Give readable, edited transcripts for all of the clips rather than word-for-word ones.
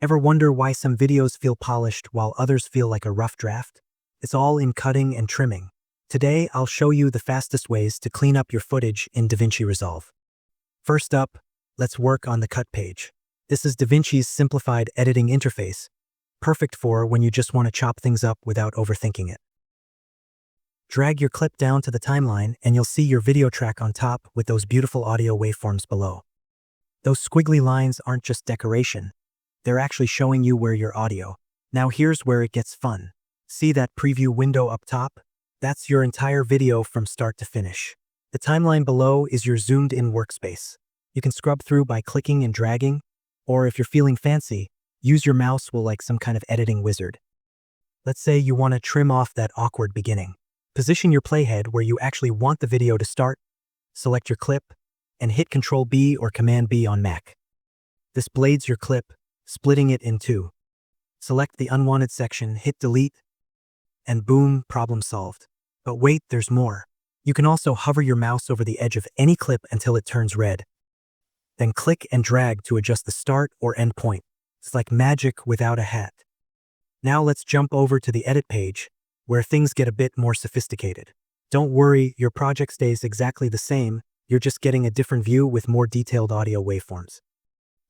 Ever wonder why some videos feel polished while others feel like a rough draft? It's all in cutting and trimming. Today, I'll show you the fastest ways to clean up your footage in Davinci Resolve. First up, let's work on the cut page. This is Davinci's simplified editing interface, perfect for when you just want to chop things up without overthinking it. Drag your clip down to the timeline and you'll see your video track on top with those beautiful audio waveforms below. Those squiggly lines aren't just decoration. They're actually showing you where your audio. Now here's where it gets fun. See that preview window up top? That's your entire video from start to finish. The timeline below is your zoomed-in workspace. You can scrub through by clicking and dragging, or if you're feeling fancy, use your mouse like some kind of editing wizard. Let's say you want to trim off that awkward beginning. Position your playhead where you actually want the video to start, select your clip, and hit Ctrl-B or Command-B on Mac. This blades your clip, splitting it in two. Select the unwanted section, hit delete, and boom, problem solved. But wait, there's more. You can also hover your mouse over the edge of any clip until it turns red. Then click and drag to adjust the start or end point. It's like magic without a hat. Now let's jump over to the edit page, where things get a bit more sophisticated. Don't worry, your project stays exactly the same, you're just getting a different view with more detailed audio waveforms.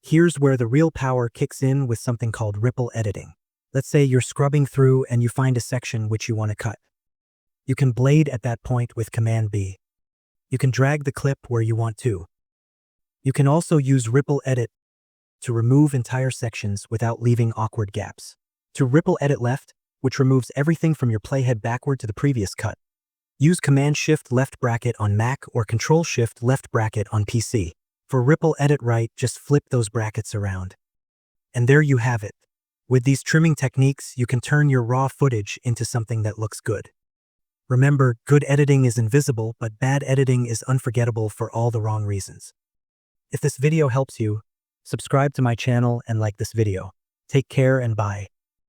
Here's where the real power kicks in with something called ripple editing. Let's say you're scrubbing through and you find a section which you want to cut. You can blade at that point with Command-B. You can drag the clip where you want to. You can also use ripple edit to remove entire sections without leaving awkward gaps. To ripple edit left, which removes everything from your playhead backward to the previous cut. Use Command-Shift left bracket on Mac or Control-Shift left bracket on PC. For ripple edit right, just flip those brackets around. And there you have it. With these trimming techniques, you can turn your raw footage into something that looks good. Remember, good editing is invisible, but bad editing is unforgettable for all the wrong reasons. If this video helps you, subscribe to my channel and like this video. Take care and bye.